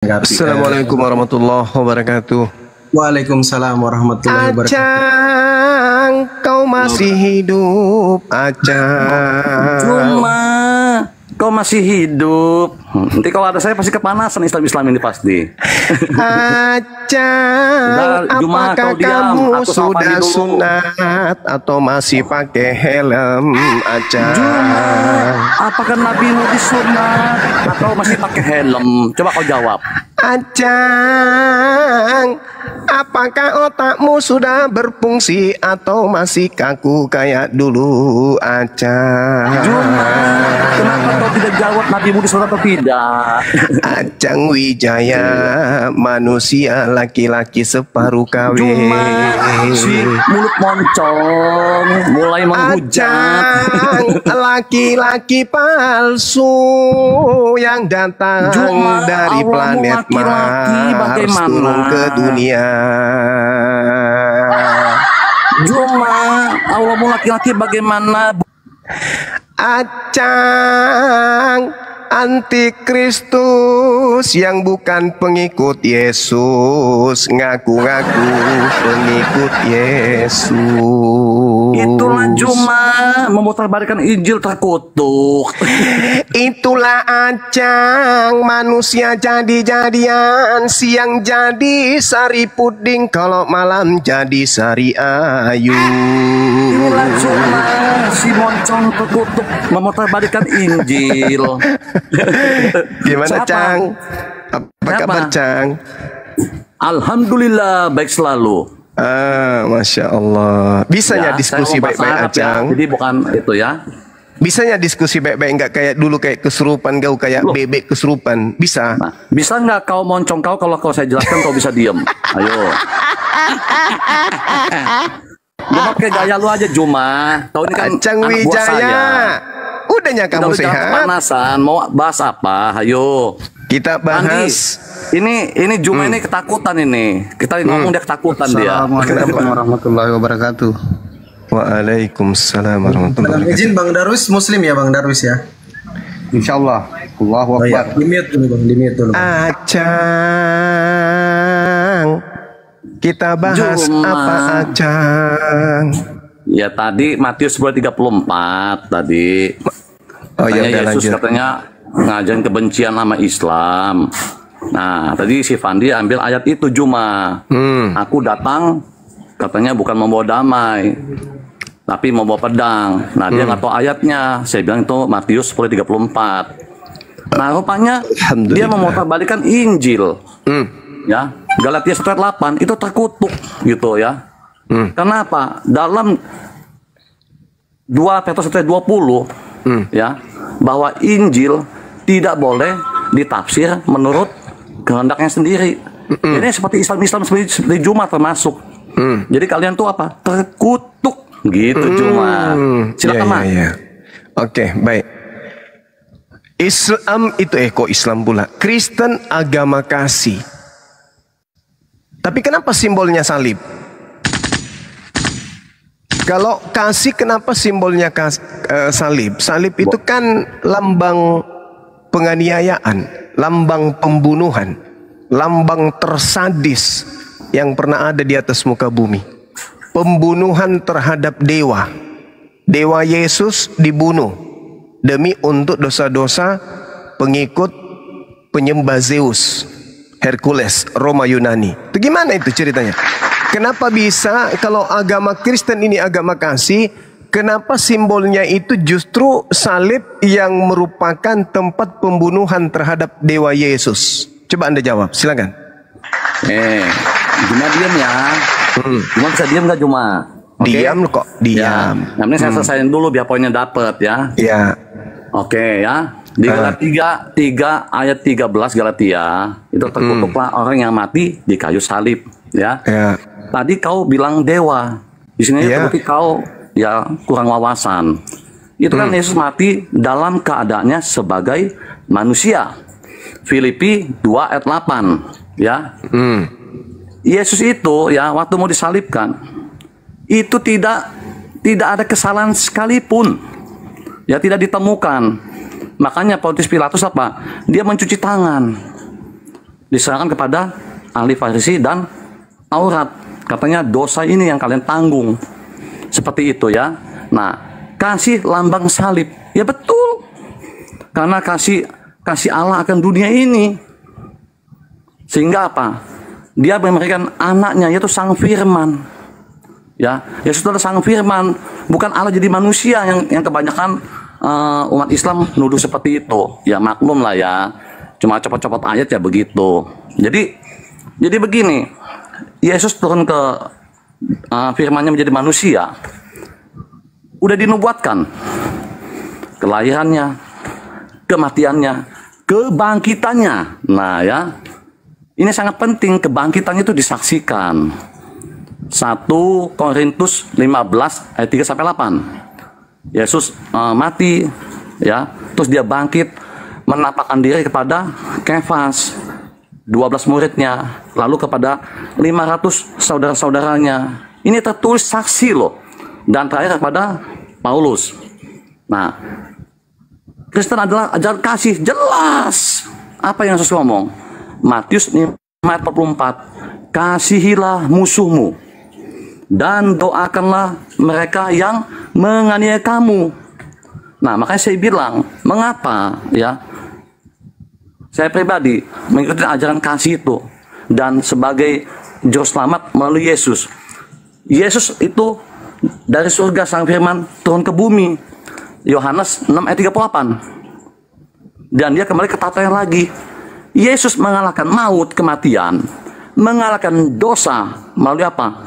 Assalamualaikum warahmatullahi wabarakatuh. Waalaikumsalam warahmatullahi wabarakatuh. Acang, kau masih hidup, Acang. Cuma kau masih hidup. Nanti kalau ada saya pasti kepanasan Islam ini pasti. Acang, Juma, apakah kamu sudah sunat atau masih pakai helm, Acang? Juma, apakah nabimu disunat atau masih pakai helm? Coba kau jawab. Acang, apakah otakmu sudah berfungsi atau masih kaku kayak dulu, Acang? Juma, kenapa kau tidak jawab nabimu disunat atau tidak? Acang Wijaya, manusia laki-laki separuh kawin. Juma, si mulut moncong mulai menghujat. Acang, laki-laki palsu yang datang Juma, dari planet Mars turun ke dunia. Juma, Allahmu laki-laki bagaimana? Acang, antikristus yang bukan pengikut Yesus, ngaku-ngaku pengikut Yesus. Itulah Juma, memutarbalikkan Injil terkutuk. Itulah Acang, manusia jadi-jadian, siang jadi sari puding, kalau malam jadi sari ayu. Itulah Juma, si moncong terkutuk memutarbalikkan Injil. Gimana, Cang? Apa kabar, Cang? Alhamdulillah, baik selalu. Masya Allah. Bisanya diskusi baik-baik, Acang. Ya. Jadi bukan itu ya. Bisanya diskusi baik-baik, nggak kayak dulu kayak kesurupan kau, kayak bebek kesurupan. Bisa? Nah, bisa nggak kau moncong kau, kalau kau saya jelaskan kau bisa diem. Ayo. Cuma pakai gaya lu aja, Juma. Kau ini kan Acang anak buah Wijaya. saya. Udahnya kamu sehat? Kepanasan, mau bahas apa? Ayo. Kita bahas. Ini Juma ini ketakutan ini. Kita ngomong dia ketakutan dia. Assalamualaikum warahmatullahi wabarakatuh. Waalaikumsalam warahmatullahi wabarakatuh. Izin Bang Darwis Muslim ya, Bang Darwis ya? Insyaallah. Allahu Oh, ya. Akbar. Di mute dulu Bang, di mute dulu. Acang, kita bahas Juma. apa, Acang? Ya tadi Matius 10:34 tadi. Oh ya, udah Yesus lanjut. katanya ngajarin kebencian sama Islam. Nah, tadi si Fandi ambil ayat itu, Juma. Aku datang katanya bukan membawa damai, tapi membawa pedang. Nah, dia nggak tahu ayatnya. Saya bilang itu Matius 10:34. Nah, rupanya dia memutarbalikkan Injil. Ya, Galatia 1:8 itu terkutuk gitu ya. Kenapa? Dalam 2 Petrus 1:20 ya, bahwa Injil tidak boleh ditafsir menurut kehendaknya sendiri. Ini seperti Islam seperti Juma termasuk. Jadi kalian tuh apa? Terkutuk gitu, Juma. Silakan, Mas. Ya. Oke, baik. Islam itu kok Islam pula? Kristen agama kasih. Tapi kenapa simbolnya salib? Kalau kasih, kenapa simbolnya salib? Salib itu kan lambang penganiayaan, lambang pembunuhan, lambang tersadis yang pernah ada di atas muka bumi. Pembunuhan terhadap dewa. Dewa Yesus dibunuh demi untuk dosa-dosa pengikut penyembah Zeus, Hercules, Roma Yunani. Itu gimana itu ceritanya? Kenapa bisa kalau agama Kristen ini agama kasih, kenapa simbolnya itu justru salib yang merupakan tempat pembunuhan terhadap dewa Yesus? Coba Anda jawab, silakan. Juma diam ya. Juma bisa diam nggak, Juma? Okay? Diam kok, diam. Ya. Nah, ini saya selesaiin dulu biar poinnya dapet ya. Ya. Oke ya. Di Galatia 3 ayat 13 Galatia itu terkutuklah orang yang mati di kayu salib ya. Ya. Tadi kau bilang dewa. Di sini berarti kau ya kurang wawasan. Itu kan Yesus mati dalam keadaannya sebagai manusia. Filipi 2 ayat 8 ya. Yesus itu ya waktu mau disalibkan itu tidak ada kesalahan sekalipun. Ya tidak ditemukan. Makanya Pontius Pilatus apa? Dia mencuci tangan. diserahkan kepada ahli Farisi dan Taurat. Katanya dosa ini yang kalian tanggung. Seperti itu ya. Nah, kasih lambang salib. Ya betul. Karena kasih Allah akan dunia ini. Sehingga apa? Dia memberikan anaknya, yaitu Sang Firman. Ya, Yesus adalah Sang Firman, bukan Allah jadi manusia yang kebanyakan umat Islam nuduh seperti itu. Ya maklum lah ya. Cuma copot-copot ayat ya begitu. Jadi begini, Yesus turun ke firman-Nya menjadi manusia. Udah dinubuatkan kelahirannya, kematiannya, kebangkitannya. Nah ya, ini sangat penting, kebangkitannya itu disaksikan. 1 Korintus 15 ayat 3 sampai 8. Yesus mati ya, terus dia bangkit, menampakkan diri kepada Kefas, 12 muridnya, lalu kepada 500 saudara-saudaranya. Ini tertulis saksi loh. Dan terakhir kepada Paulus. Nah, Kristen adalah ajaran kasih, jelas. Apa yang Yesus ngomong? Matius 5:44. Kasihilah musuhmu dan doakanlah mereka yang menganiaya kamu. Nah, makanya saya bilang, mengapa ya? Saya pribadi mengikuti ajaran kasih itu, dan sebagai juru selamat melalui Yesus. Yesus itu dari surga Sang Firman turun ke bumi. Yohanes 6 ayat 38. Dan dia kembali ke tatanya lagi. Yesus mengalahkan maut, kematian, mengalahkan dosa melalui apa?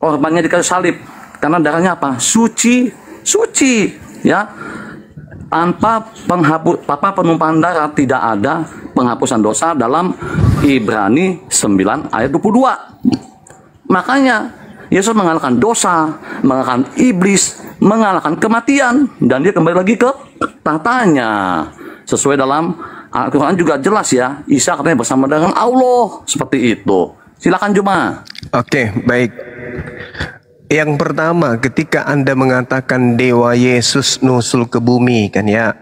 Korbannya di kayu salib. Karena darahnya apa? Suci, ya. Tanpa penumpahan darah tidak ada penghapusan dosa dalam Ibrani 9 ayat 22. Makanya Yesus mengalahkan dosa, mengalahkan iblis, mengalahkan kematian, dan dia kembali lagi ke tatanya. Sesuai dalam Al-Quran juga jelas ya, Isa katanya bersama dengan Allah, seperti itu. Silakan Juma. Oke, baik. Yang pertama, ketika Anda mengatakan Dewa Yesus nusul ke bumi, kan ya.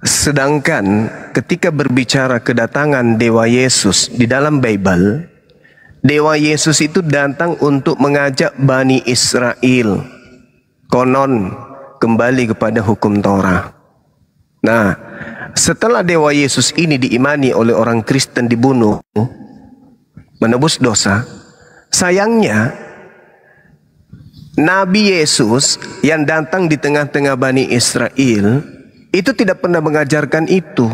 Sedangkan ketika berbicara kedatangan Dewa Yesus di dalam Bible, Dewa Yesus itu datang untuk mengajak Bani Israel konon kembali kepada hukum Torah. Nah, setelah Dewa Yesus ini diimani oleh orang Kristen, dibunuh, menebus dosa, sayangnya Nabi Yesus yang datang di tengah-tengah Bani Israel itu tidak pernah mengajarkan itu.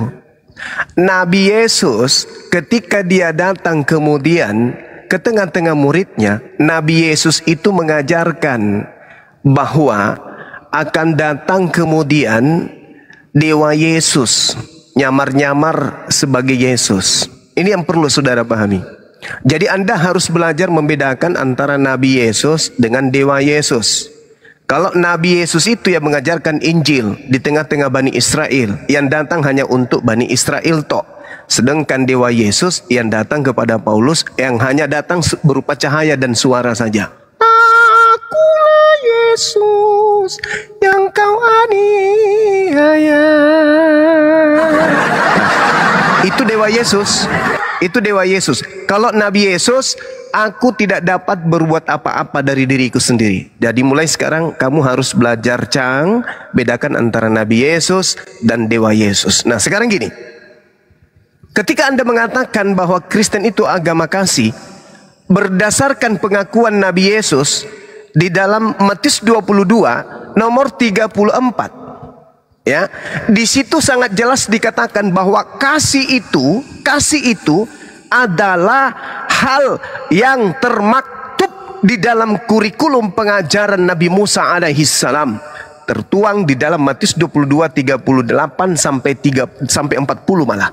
Nabi Yesus ketika dia datang kemudian ke tengah-tengah muridnya, Nabi Yesus itu mengajarkan bahwa akan datang kemudian Dewa Yesus, nyamar-nyamar sebagai Yesus. Ini yang perlu saudara pahami. Jadi Anda harus belajar membedakan antara Nabi Yesus dengan Dewa Yesus. Kalau Nabi Yesus itu yang mengajarkan Injil di tengah-tengah Bani Israel, yang datang hanya untuk Bani Israel tok. Sedangkan Dewa Yesus yang datang kepada Paulus, yang hanya datang berupa cahaya dan suara saja. Akulah Yesus yang kau aniaya. Itu Dewa Yesus. Itu Dewa Yesus. Kalau Nabi Yesus, aku tidak dapat berbuat apa-apa dari diriku sendiri. Jadi mulai sekarang kamu harus belajar bedakan antara Nabi Yesus dan Dewa Yesus. Nah sekarang gini, ketika Anda mengatakan bahwa Kristen itu agama kasih, berdasarkan pengakuan Nabi Yesus di dalam Matius 22 nomor 34. Ya, di situ sangat jelas dikatakan bahwa kasih itu adalah hal yang termaktub di dalam kurikulum pengajaran Nabi Musa alaihi salam, tertuang di dalam Matius 22:38 sampai 40 malah.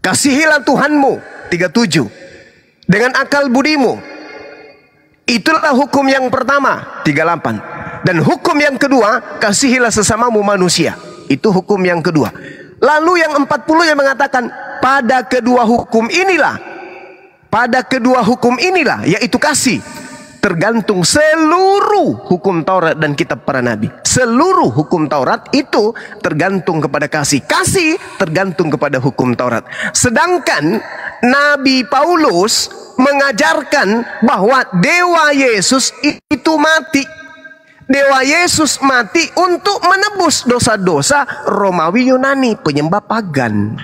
Kasihilah Tuhanmu 37 dengan akal budimu. Itulah hukum yang pertama 38. Dan hukum yang kedua, kasihilah sesamamu manusia. Itu hukum yang kedua. Lalu yang 40 yang mengatakan, pada kedua hukum inilah, yaitu kasih, tergantung seluruh hukum Taurat dan kitab para nabi. Seluruh hukum Taurat itu tergantung kepada kasih. Kasih tergantung kepada hukum Taurat. Sedangkan Nabi Paulus mengajarkan bahwa Dewa Yesus itu mati. Dewa Yesus mati untuk menebus dosa-dosa Romawi Yunani, penyembah pagan.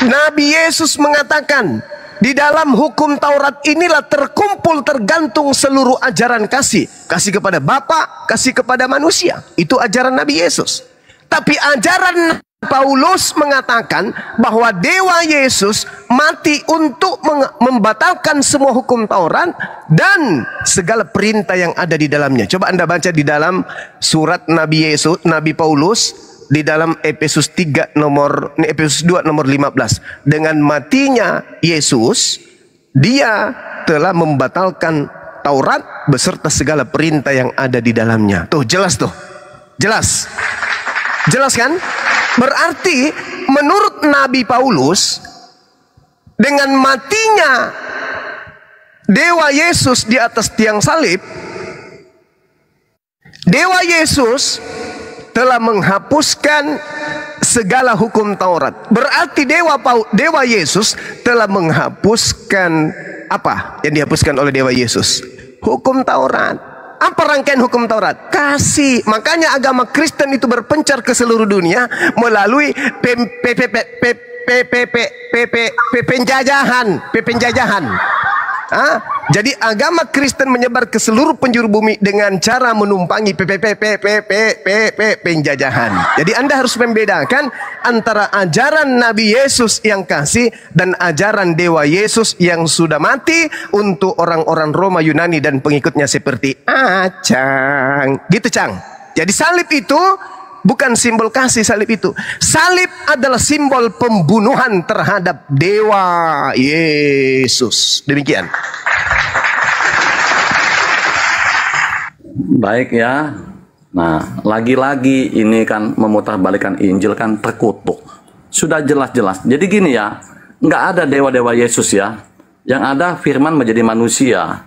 Nabi Yesus mengatakan, di dalam hukum Taurat inilah tergantung seluruh ajaran kasih. Kasih kepada Bapa, kasih kepada manusia. Itu ajaran Nabi Yesus. Tapi ajaran Paulus mengatakan bahwa Dewa Yesus mati untuk membatalkan semua hukum Taurat dan segala perintah yang ada di dalamnya. Coba Anda baca di dalam surat Nabi Paulus di dalam Efesus 2 nomor 15. Dengan matinya Yesus, dia telah membatalkan Taurat beserta segala perintah yang ada di dalamnya. Tuh, jelas tuh. Jelas. Jelas kan? Berarti menurut Nabi Paulus, dengan matinya Dewa Yesus di atas tiang salib, Dewa Yesus telah menghapuskan segala hukum Taurat. Berarti Dewa Yesus telah menghapuskan apa yang dihapuskan oleh Dewa Yesus? Hukum Taurat. Apa rangkaian hukum Taurat? Kasih. Makanya agama Kristen itu berpencar ke seluruh dunia melalui penjajahan. Jadi agama Kristen menyebar ke seluruh penjuru bumi dengan cara menumpangi penjajahan. Jadi Anda harus membedakan antara ajaran Nabi Yesus yang kasih dan ajaran Dewa Yesus yang sudah mati untuk orang-orang Roma Yunani dan pengikutnya seperti Acang. Gitu, Cang. Jadi salib itu bukan simbol kasih. Salib itu, salib adalah simbol pembunuhan terhadap Dewa Yesus. Demikian. Baik ya. Nah, lagi-lagi ini kan memutarbalikkan Injil kan terkutuk. Sudah jelas-jelas. Jadi gini ya, nggak ada dewa-dewa Yesus ya. Yang ada firman menjadi manusia.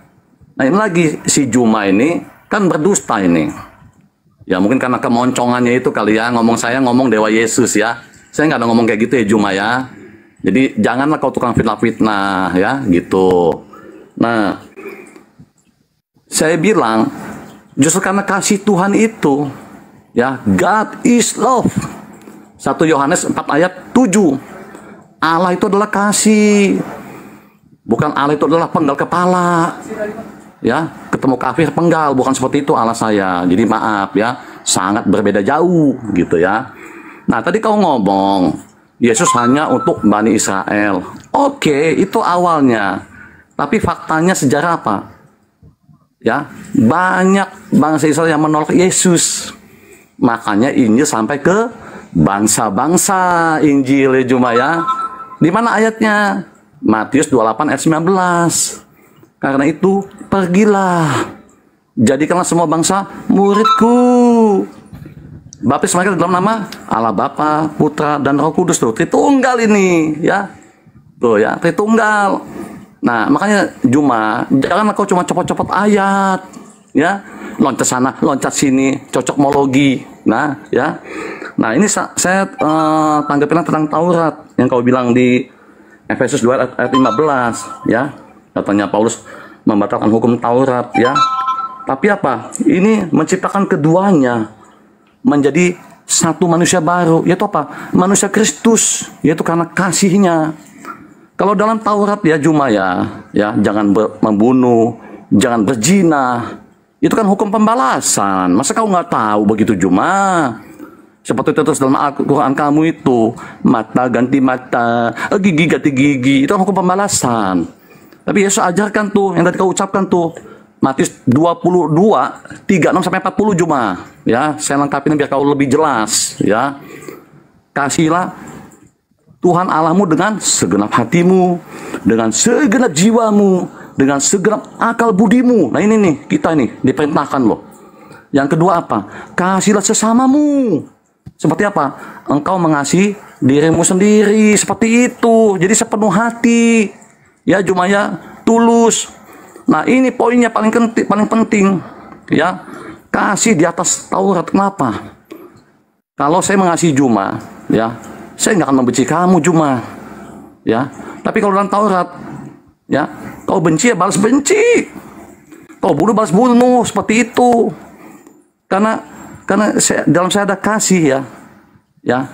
Nah, ini lagi si Juma ini kan berdusta ini. Ya mungkin karena kemoncongannya itu kali ya, saya ngomong Dewa Yesus ya. Saya nggak ada ngomong kayak gitu ya Juma ya. Jadi janganlah kau tukang fitnah-fitnah ya gitu. Nah, saya bilang justru karena kasih Tuhan itu ya, God is love. 1 Yohanes 4 ayat 7. Allah itu adalah kasih. Bukan Allah itu adalah penggal kepala. Ya, ketemu kafir penggal, bukan seperti itu Allah saya. Jadi maaf ya, sangat berbeda jauh gitu ya. Nah, tadi kau ngomong Yesus hanya untuk Bani Israel. Oke, itu awalnya. Tapi faktanya sejarah apa? Ya, banyak bangsa Israel yang menolak Yesus. Makanya Injil sampai ke bangsa-bangsa. Injil Juma ya. Di mana ayatnya? Matius 28 ayat 19. Karena itu, pergilah, jadikanlah semua bangsa muridku. Baptis mereka dalam nama Allah Bapa, Putra, dan Roh Kudus. Tuh, Tritunggal ini, ya. Tuh ya, Tritunggal. Nah, makanya Juma, janganlah kau cuma copot-copot ayat, ya. Loncat sana, loncat sini, cocokmologi. Nah, ya. Nah, ini saya tanggapin tentang Taurat yang kau bilang di Efesus 2 ayat 15, ya. Katanya Paulus membatalkan hukum Taurat ya. Tapi apa? Ini menciptakan keduanya menjadi satu manusia baru, yaitu apa? Manusia Kristus, yaitu karena kasihnya. Kalau dalam Taurat ya Juma ya jangan membunuh, jangan berzina. Itu kan hukum pembalasan. Masa kau nggak tahu begitu Juma? Seperti itu terus dalam Al-Quran kamu itu, mata ganti mata, gigi ganti gigi, itu kan hukum pembalasan. Tapi Yesus ajarkan tuh, yang tadi kau ucapkan tuh, Matius 22, 36 sampai 40 Juma. Ya, saya lengkapin biar kau lebih jelas. Ya, kasihlah Tuhan Allahmu dengan segenap hatimu, dengan segenap jiwamu, dengan segenap akal budimu. Nah ini nih, kita nih diperintahkan loh. Yang kedua apa? Kasihlah sesamamu. Seperti apa? Engkau mengasihi dirimu sendiri. Seperti itu. Jadi sepenuh hati. Ya Juma ya, tulus. Nah, ini poinnya paling penting, ya. Kasih di atas Taurat. Kenapa? Kalau saya mengasihi Juma, ya, saya nggak akan membenci kamu Juma, ya. Tapi kalau dalam Taurat, ya, kau benci ya balas benci, kau bunuh balas bunuh, seperti itu. Karena dalam saya ada kasih, ya, ya.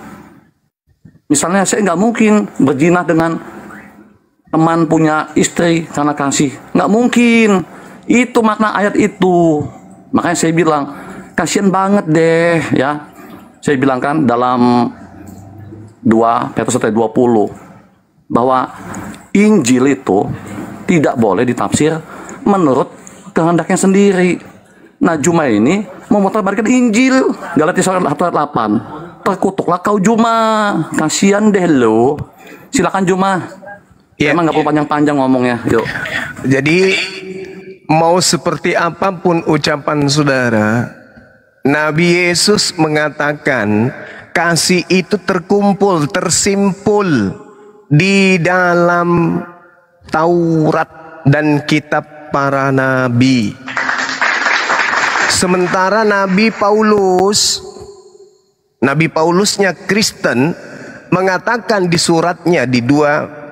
Misalnya saya nggak mungkin berzina dengan teman punya istri karena kasih, nggak mungkin. Itu makna ayat itu. Makanya saya bilang kasihan banget deh, ya. Saya bilang kan dalam 2 Petrus 20 bahwa Injil itu tidak boleh ditafsir menurut kehendaknya sendiri. Nah, Juma ini memutarbalikkan Injil. Galatia 1:8. Terkutuklah kau Juma. Kasihan deh lo. Silakan Juma. Ya, emang nggak perlu panjang-panjang ngomongnya. Yuk. Jadi mau seperti apapun ucapan saudara, Nabi Yesus mengatakan kasih itu terkumpul, tersimpul di dalam Taurat dan kitab para nabi. Sementara Nabi Paulusnya Kristen mengatakan di suratnya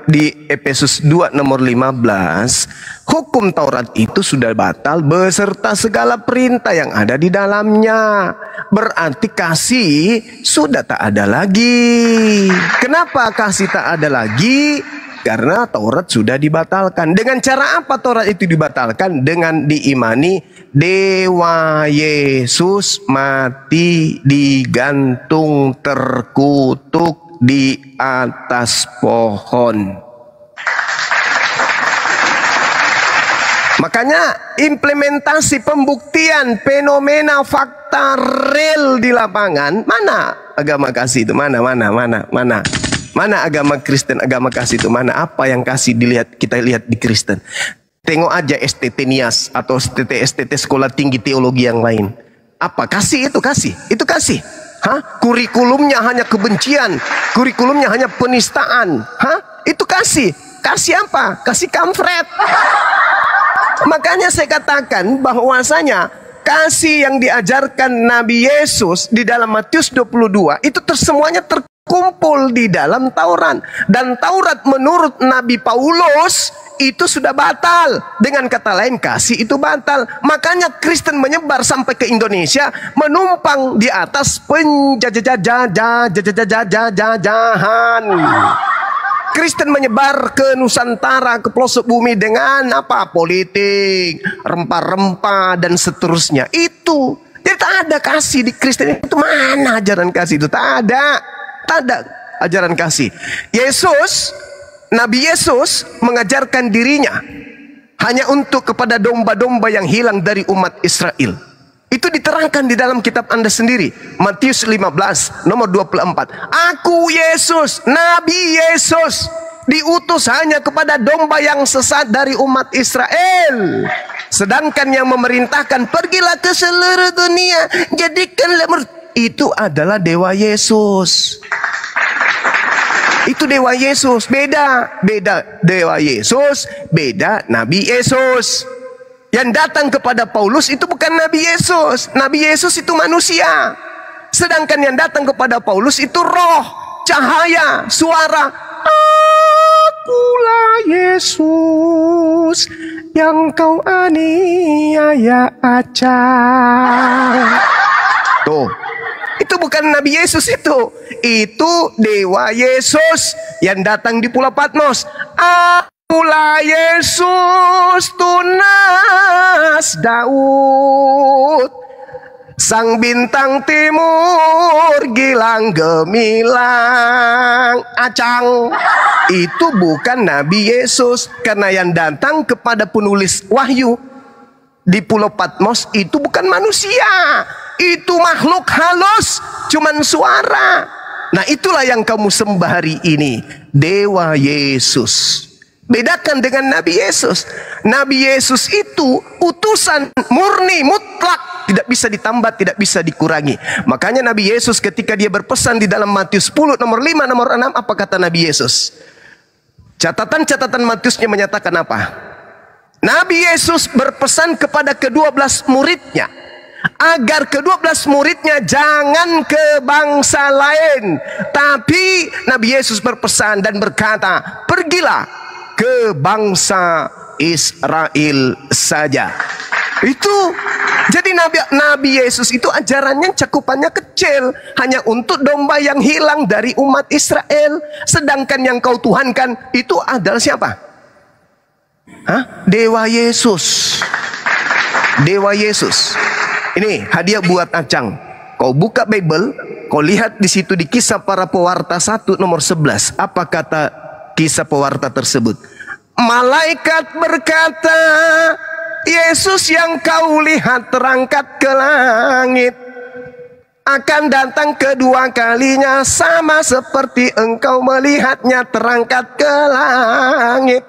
di Efesus 2 nomor 15, hukum Taurat itu sudah batal beserta segala perintah yang ada di dalamnya. Berarti kasih sudah tak ada lagi. Kenapa kasih tak ada lagi? Karena Taurat sudah dibatalkan. Dengan cara apa Taurat itu dibatalkan? Dengan diimani Dewa Yesus mati digantung terkutuk di atas pohon. Makanya implementasi pembuktian fenomena fakta real di lapangan, mana agama kasih itu? Mana agama Kristen, agama kasih itu mana? Apa yang kasih kita lihat di Kristen? Tengok aja STT Nias atau STT sekolah tinggi teologi yang lain. Apa kasih itu? Itu kasih. Kurikulumnya hanya kebencian, kurikulumnya hanya penistaan. Itu kasih. Kasih apa? Kasih kampret. Makanya saya katakan bahwasanya kasih yang diajarkan Nabi Yesus di dalam Matius 22 itu semuanya terkumpul di dalam Taurat. Dan Taurat menurut Nabi Paulus itu sudah batal. Dengan kata lain, kasih itu batal. Makanya Kristen menyebar sampai ke Indonesia, menumpang di atas penjajahan. Kristen menyebar ke Nusantara, ke pelosok bumi dengan apa? Politik, rempah-rempah dan seterusnya. Itu. Jadi tak ada kasih di Kristen itu. Mana ajaran kasih itu? Tak ada ajaran kasih. Nabi Yesus mengajarkan dirinya hanya untuk kepada domba-domba yang hilang dari umat Israel. Itu diterangkan di dalam kitab Anda sendiri. Matius 15 nomor 24. Aku Yesus, Nabi Yesus, diutus hanya kepada domba yang sesat dari umat Israel. Sedangkan yang memerintahkan pergilah ke seluruh dunia, jadikanlah itu adalah Dewa Yesus. Itu Dewa Yesus. Beda Dewa Yesus, beda Nabi Yesus. Yang datang kepada Paulus itu bukan Nabi Yesus. Nabi Yesus itu manusia. Sedangkan yang datang kepada Paulus itu roh, cahaya, suara. Akulah Yesus yang kau aniaya acang. Tuh. Itu bukan Nabi Yesus itu. Itu Dewa Yesus yang datang di Pulau Patmos. Akulah Yesus tunas Daud, sang bintang timur gilang gemilang acang. Itu bukan Nabi Yesus. Karena yang datang kepada penulis wahyu di Pulau Patmos itu bukan manusia. Itu makhluk halus, cuman suara. Nah, itulah yang kamu sembah hari ini, Dewa Yesus. Bedakan dengan Nabi Yesus. Nabi Yesus itu utusan murni, mutlak, tidak bisa ditambah, tidak bisa dikurangi. Makanya Nabi Yesus ketika dia berpesan di dalam Matius 10 nomor 5 nomor 6, apa kata Nabi Yesus? Catatan Matiusnya menyatakan apa? Nabi Yesus berpesan kepada ke-12 muridnya agar ke-12 muridnya jangan ke bangsa lain, tapi Nabi Yesus berpesan dan berkata, pergilah ke bangsa Israel saja. Itu jadi Nabi Yesus itu ajarannya cakupannya kecil, hanya untuk domba yang hilang dari umat Israel. Sedangkan yang kau tuhankan itu adalah siapa? Hah? Dewa Yesus. Dewa Yesus. Ini hadiah buat Acang. Kau buka Bible, kau lihat di situ di Kisah Para Pewarta 1 nomor 11. Apa kata Kisah Pewarta tersebut? Malaikat berkata, Yesus yang kau lihat terangkat ke langit akan datang kedua kalinya, sama seperti engkau melihatnya terangkat ke langit.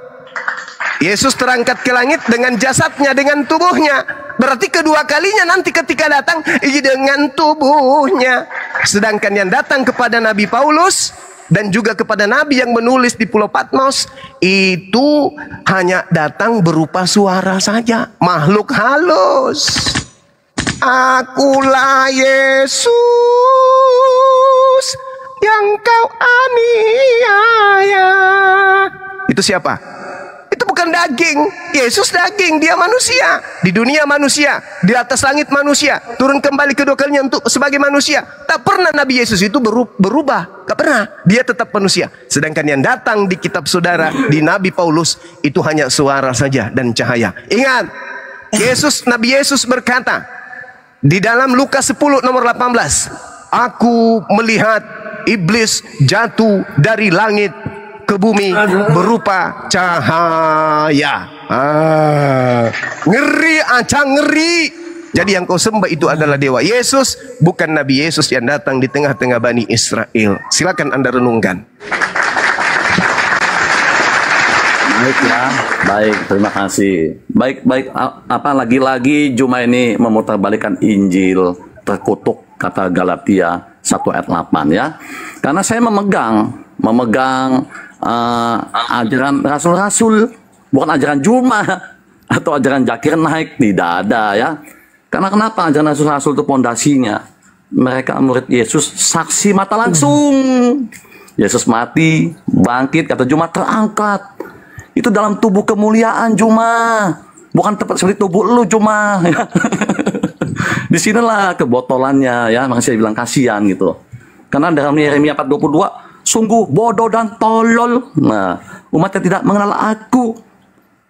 Yesus terangkat ke langit dengan jasadnya, dengan tubuhnya. Berarti kedua kalinya nanti ketika datang dengan tubuhnya. Sedangkan yang datang kepada Nabi Paulus dan juga kepada Nabi yang menulis di Pulau Patmos itu hanya datang berupa suara saja, makhluk halus. Akulah Yesus yang kau aniaya. Itu siapa? Itu bukan daging. Yesus daging, dia manusia. Di dunia manusia, di atas langit manusia, turun kembali kedua kalinya untuk sebagai manusia. Tak pernah Nabi Yesus itu berubah. Tak pernah. Dia tetap manusia. Sedangkan yang datang di kitab saudara, di Nabi Paulus, itu hanya suara saja dan cahaya. Ingat, Nabi Yesus berkata di dalam Lukas 10 nomor 18, aku melihat iblis jatuh dari langit ke bumi berupa cahaya. Ngeri, Acang, ngeri. Jadi yang kau sembah itu adalah Dewa Yesus, bukan Nabi Yesus yang datang di tengah-tengah Bani Israel. Silakan Anda renungkan. Baik ya, baik, terima kasih. Baik, apa lagi-lagi Juma ini memutarbalikkan Injil, terkutuk kata Galatia 1 ayat 8 ya. Karena saya memegang ajaran rasul-rasul, bukan ajaran Juma atau ajaran Zakir Naik, tidak ada ya. Karena kenapa? Ajaran rasul-rasul itu pondasinya mereka murid Yesus, saksi mata langsung. Yesus mati, bangkit, kata Juma terangkat. Itu dalam tubuh kemuliaan Juma, bukan tepat seperti tubuh lu Juma. Disinilah kebotolannya ya, makanya saya bilang kasihan gitu. Karena dalam Yeremia 4:22 sungguh bodoh dan tolol. Nah, umat yang tidak mengenal aku.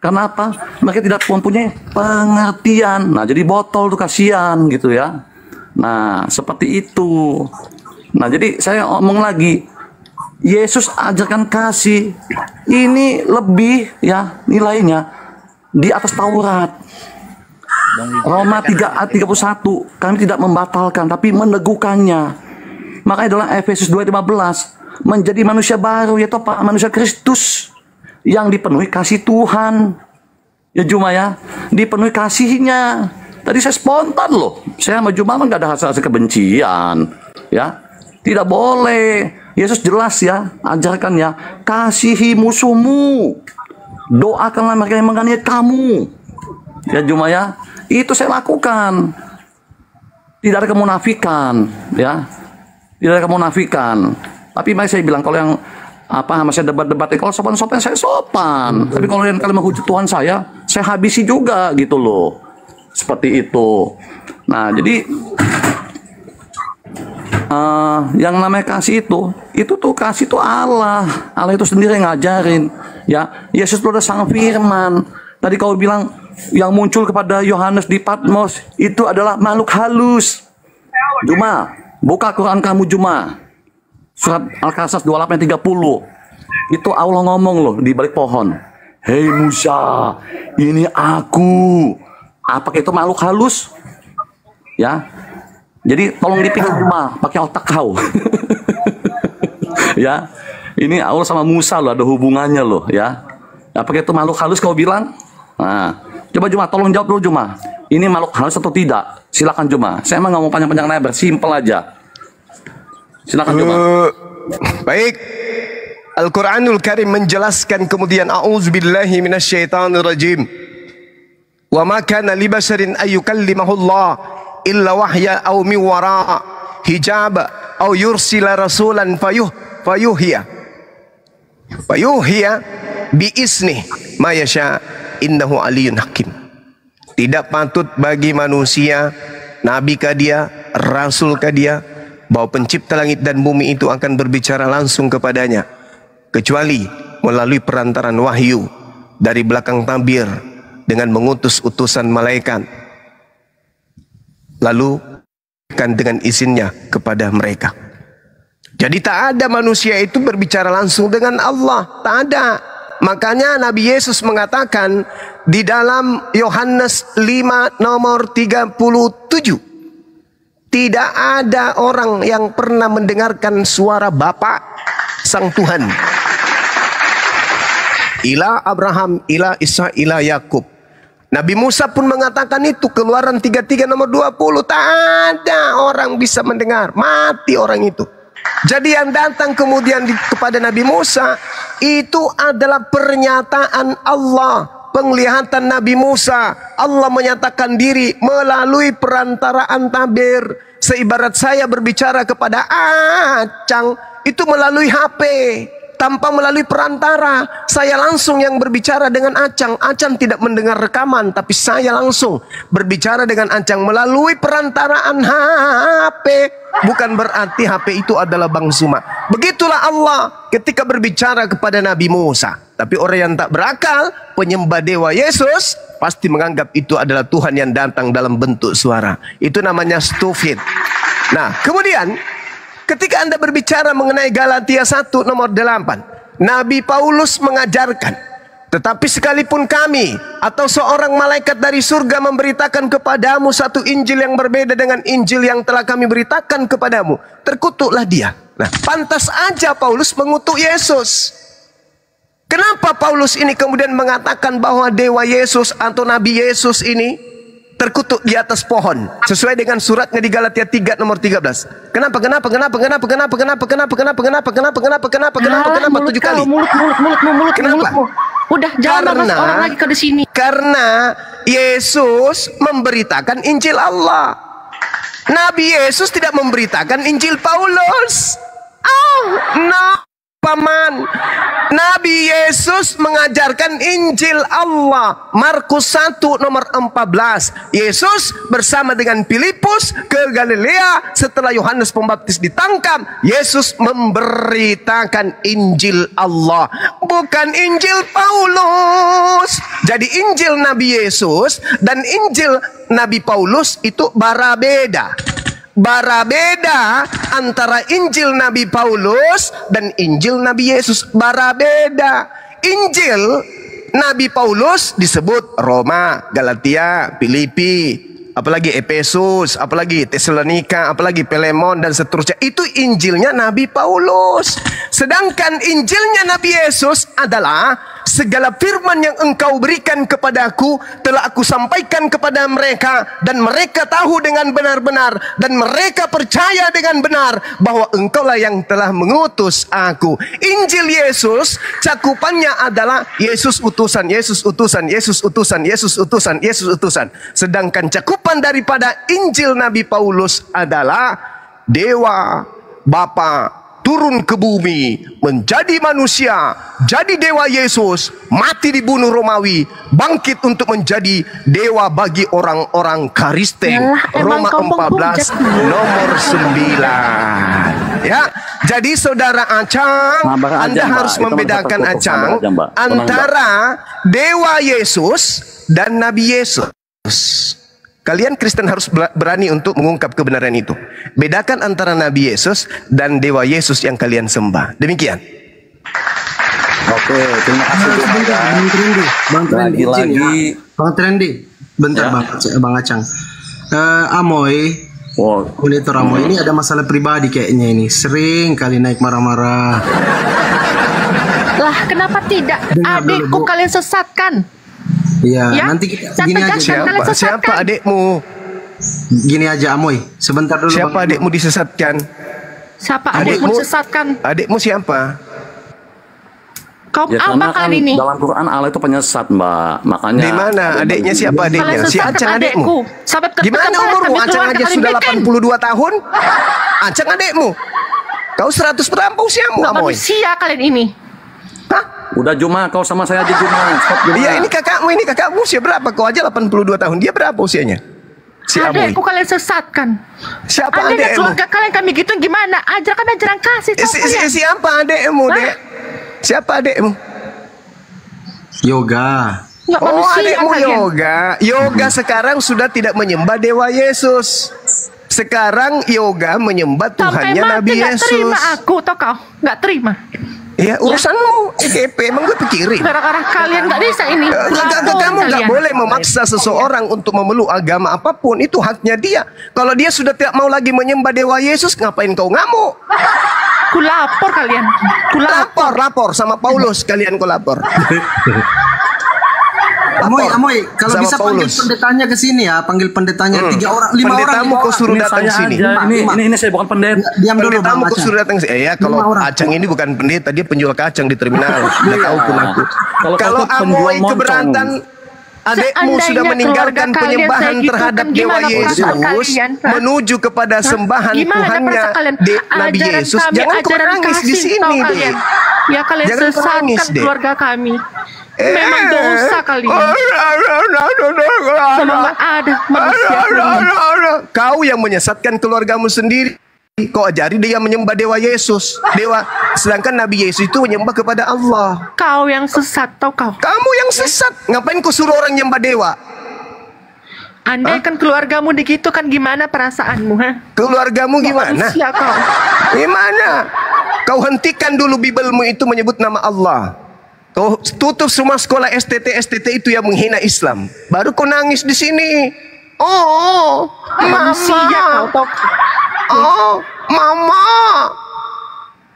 Karena apa? Mereka tidak mempunyai pengertian. Nah, jadi botol tuh kasihan gitu ya. Nah, seperti itu. Nah, jadi saya ngomong lagi. Yesus ajarkan kasih. Ini lebih ya nilainya di atas Taurat. Roma 3 ayat 31. Kami tidak membatalkan tapi meneguhkannya. Makanya dalam Efesus 2:15 menjadi manusia baru, yaitu apa? Manusia Kristus yang dipenuhi kasih Tuhan. Ya Juma ya, dipenuhi kasihnya. Tadi saya spontan loh. Saya sama Juma nggak ada rasa kebencian. Ya, tidak boleh. Yesus jelas ya, ajarkan ya, kasihi musuhmu, doakanlah mereka yang menganiaya kamu. Ya Juma ya, itu saya lakukan. Tidak ada kemunafikan, ya, tidak ada kemunafikan. Tapi makanya saya bilang kalau yang masih debat-debat, kalau sopan-sopan saya sopan. Tapi kalau yang kalian menghujat Tuhan saya habisi juga gitu loh. Seperti itu. Nah, jadi yang namanya kasih itu tuh kasih itu Allah itu sendiri yang ngajarin. Ya, Yesus itu udah sang firman. Tadi kau bilang yang muncul kepada Yohanes di Patmos itu adalah makhluk halus. Juma, buka Quran kamu Juma. Surat Al-Qasas 28:30. Itu Allah ngomong loh di balik pohon. Hei Musa, ini aku. Apakah itu makhluk halus? Ya. Jadi tolong dipikir Juma, pakai otak kau. Ya. Ini Allah sama Musa loh, ada hubungannya loh, ya. Apakah itu makhluk halus kau bilang? Nah, coba Juma tolong jawab dulu Juma. Ini makhluk halus atau tidak? Silakan Juma. Saya emang nggak mau panjang-panjang lebar, simpel aja. Silakan Juma. Baik. Al-Quranul Karim menjelaskan kemudian a'udzubillahi minasyaitonirrajim. Wa ma kana li basharin ayyukallimahullah illa wahya aw min wara hijab aw yursila rasulan fayuhiya bi isni ma yasha innahu aliyyun hakim. Tidak patut bagi manusia, nabi kah dia, rasul kah dia, bahwa pencipta langit dan bumi itu akan berbicara langsung kepadanya, kecuali melalui perantaran wahyu dari belakang tabir dengan mengutus utusan malaikat, lalu kan dengan izinnya kepada mereka. Jadi tak ada manusia itu berbicara langsung dengan Allah, tak ada. Makanya Nabi Yesus mengatakan di dalam Yohanes 5 nomor 37, tidak ada orang yang pernah mendengarkan suara Bapa Sang Tuhan. Ila Abraham, ila Isa, ila Yakub. Nabi Musa pun mengatakan itu, Keluaran 33 nomor 20. Tak ada orang bisa mendengar, mati orang itu. Jadi yang datang kemudian kepada Nabi Musa itu adalah pernyataan Allah, penglihatan Nabi Musa. Allah menyatakan diri melalui perantaraan tabir. Seibarat saya berbicara kepada Acang itu melalui HP, tanpa melalui perantara. Saya langsung yang berbicara dengan Acang. Acang tidak mendengar rekaman, tapi saya langsung berbicara dengan Acang melalui perantaraan HP. Bukan berarti HP itu adalah Bang Suma. Begitulah Allah ketika berbicara kepada Nabi Musa. Tapi orang yang tak berakal, penyembah dewa Yesus, pasti menganggap itu adalah Tuhan yang datang dalam bentuk suara. Itu namanya stupid. Nah, kemudian ketika Anda berbicara mengenai Galatia 1 nomor 8, Nabi Paulus mengajarkan, tetapi sekalipun kami atau seorang malaikat dari surga memberitakan kepadamu satu Injil yang berbeda dengan Injil yang telah kami beritakan kepadamu, terkutuklah dia. Nah, pantas aja Paulus mengutuk Yesus. Kenapa Paulus ini kemudian mengatakan bahwa dewa Yesus atau Nabi Yesus ini terkutuk di atas pohon sesuai dengan suratnya di Galatia 3 nomor 13. Kenapa 7 kali? Kenapa? Udah jangan bahas orang lagi ke sini. Karena Yesus memberitakan Injil Allah. Nabi Yesus tidak memberitakan Injil Paulus. No, paman. Nabi Yesus mengajarkan Injil Allah. Markus 1 nomor 14. Yesus bersama dengan Filipus ke Galilea setelah Yohanes Pembaptis ditangkap. Yesus memberitakan Injil Allah, bukan Injil Paulus. Jadi Injil Nabi Yesus dan Injil Nabi Paulus itu barabeda. Barabeda antara Injil Nabi Paulus dan Injil Nabi Yesus. Barabeda. Injil Nabi Paulus disebut Roma, Galatia, Filipi, apalagi Efesus, apalagi Tesalonika, apalagi Filemon dan seterusnya. Itu Injilnya Nabi Paulus. Sedangkan Injilnya Nabi Yesus adalah segala firman yang engkau berikan kepadaku telah aku sampaikan kepada mereka, dan mereka tahu dengan benar-benar dan mereka percaya dengan benar bahwa engkaulah yang telah mengutus aku. Injil Yesus cakupannya adalah Yesus utusan, Yesus utusan, Yesus utusan, Yesus utusan, Yesus utusan. Sedangkan cakupan daripada Injil Nabi Paulus adalah Dewa Bapa turun ke bumi, menjadi manusia, jadi dewa Yesus, mati dibunuh Romawi, bangkit untuk menjadi dewa bagi orang-orang Kristen. Roma 14 nomor 9. Ya, jadi saudara Acang, Anda harus membedakan Acang antara dewa Yesus dan Nabi Yesus. Kalian Kristen harus berani untuk mengungkap kebenaran itu. Bedakan antara Nabi Yesus dan Dewa Yesus yang kalian sembah. Demikian. Oke, terima kasih. Lagi-lagi Bang Trendy. Bentar ya. Bang Acang. Amoy. Monitor Amoy ini ada masalah pribadi kayaknya ini. Sering kali naik marah-marah. Lah, kenapa tidak? Adikku kalian sesatkan. Iya, ya? Nanti kita gini aja. Siapa adikmu? Gini aja Amoy, sebentar dulu. Siapa Bang. adikmu disesatkan? Siapa adikmu disesatkan? Adikmu siapa? Kaum Ya apa karena kan kali ini? dalam Quran Allah itu penyesat, Mbak. Makanya Di mana adiknya, siapa Kalian adiknya? Si sesatkan Acang adikmu. adekku. Sampai Gimana umurmu? Acang aja sudah 82 tahun. Acang adikmu. Kau 100 berapa usiamu, Nggak Amoy? manusia kalian ini. Hah? udah Juma, kau sama saya aja Juma. Stop, Juma. Iya, ini kakakmu usia berapa? Kau aja 82 tahun. Dia berapa usianya? Si Amoy. Adekku kalian sesatkan. Siapa Anda dan adekmu? keluarga kalian kami gitu gimana? Ajar kami ajaran kasih tahu kalian. Siapa adekmu, Hah? Dek? Siapa adekmu? Yoga. Nggak Oh, manusia adekmu kalian. Yoga. Yoga sekarang sudah tidak menyembah Dewa Yesus. Sekarang Yoga menyembah Sampai Tuhannya mati Nabi nggak terima Yesus. aku tau kau. Nggak terima. Ya, urusanmu. EGP, emang gue pikirin. Gara-gara kalian nggak bisa ini. Kamu nggak Kalian. boleh memaksa seseorang untuk memeluk agama apapun. Itu haknya dia. Kalau dia sudah tidak mau lagi menyembah Dewa Yesus, ngapain kau ngamuk? Ku lapor kalian. Ku lapor. Lapor sama Paulus, kalian kau lapor. Amoy, kalau Sama bisa panggil Paulus. pendetanya ke sini ya, panggil pendetanya 3 orang, 5 orang. Pendetamu kau suruh Ini datang saya sini. aja. Ini saya bukan pendeta. Diam dulu Bang Pendetamu kau Acang. suruh datang sini. Ya, kalau 5 orang. Acang ini bukan pendeta, dia penjual kacang di terminal. Udah tahu pun aku. Kalau Kalau kau tuh penjual Amoy moncong. keberatan, adekmu Seandainya sudah meninggalkan keluarga kalian penyembahan saya gitu, terhadap kan Dewa gimana Yesus, perasaan kalian, Pak? menuju kepada sembahan Gimana Tuhannya perasaan kalian? Nabi Ajaran Yesus. kami, Jangan kau ajaran nangis di kasih, sini, tahu Dek. kalian. Ya kalian Jangan kau nangis, sesatkan Dek. keluarga kami. Memang dosa kalian. Sama nggak ada manusia kalian. Kau yang menyesatkan keluargamu sendiri. Kau ajari dia menyembah Dewa Yesus. Sedangkan Nabi Yesus itu menyembah kepada Allah. Kau yang sesat tau kau. Kamu yang sesat. Ngapain kau suruh orang nyembah dewa? Andai kan keluargamu begitu kan gimana perasaanmu, ha? Keluargamu gimana? Manusia kau. Gimana? Kau hentikan dulu Bibelmu itu menyebut nama Allah. Kau tutup semua sekolah STT itu yang menghina Islam. Baru kau nangis di sini. Oh, Manusia kau tau. oh, mama.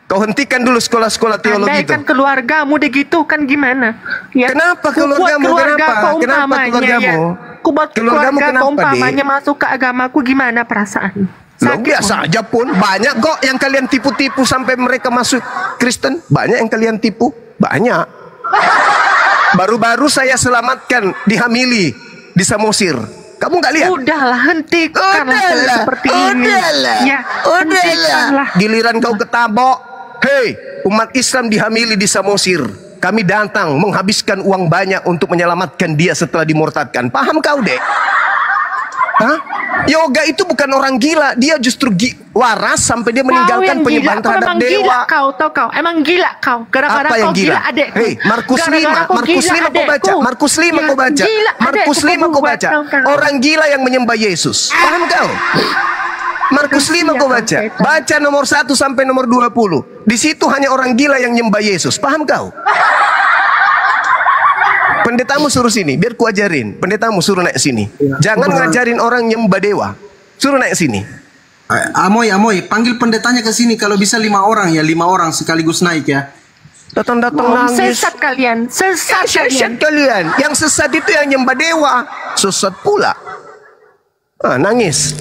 Kau hentikan dulu sekolah-sekolah teologi Andai itu. kan keluargamu begitu kan gimana? Ya. Kenapa Ku buat keluargamu? keluarga Kenapa? kau Kenapa umpamanya, keluargamu? ya. Ku buat Keluargamu keluarga kau kenapa, umpamanya Dik? masuk ke agamaku gimana perasaan? Loh, biasa aja pun. Banyak kok yang kalian tipu-tipu sampai mereka masuk Kristen. Banyak yang kalian tipu. Banyak. Baru-baru saya selamatkan dihamili di Samosir. Kamu nggak lihat? Udahlah, hentikanlah kalian seperti ini. Ya, hentikanlah. Giliran kau ketabok. Hei, umat Islam dihamili di Samosir. Kami datang menghabiskan uang banyak untuk menyelamatkan dia setelah dimurtadkan. Paham kau, Dek? Hah? Yoga itu bukan orang gila. Dia justru waras sampai dia meninggalkan penyembahan terhadap memang dewa. gila kau, tau kau. Emang gila kau. Gara-gara Apa yang kau gila gila? adekku. Hei, Markus 5, Gara-gara kau Markus gila 5 kau baca, adekku. Markus 5 Ya, kau baca. gila Markus adekku 5 kau buat baca. kau. Orang gila yang menyembah Yesus. Paham kau? Markus 5 kau baca. Baca nomor 1 sampai nomor 20. Di situ hanya orang gila yang menyembah Yesus. Paham kau? Pendetamu suruh sini, biar ku ajarin. Pendetamu suruh naik sini. Jangan ngajarin orang nyembah dewa. Suruh naik sini. Amoy, panggil pendetanya ke sini. Kalau bisa 5 orang ya, 5 orang sekaligus naik ya. Datang-datang nangis. Sesat kalian. Sesat Sesat kalian. kalian. Yang sesat itu yang nyembah dewa. Sesat pula. Nangis.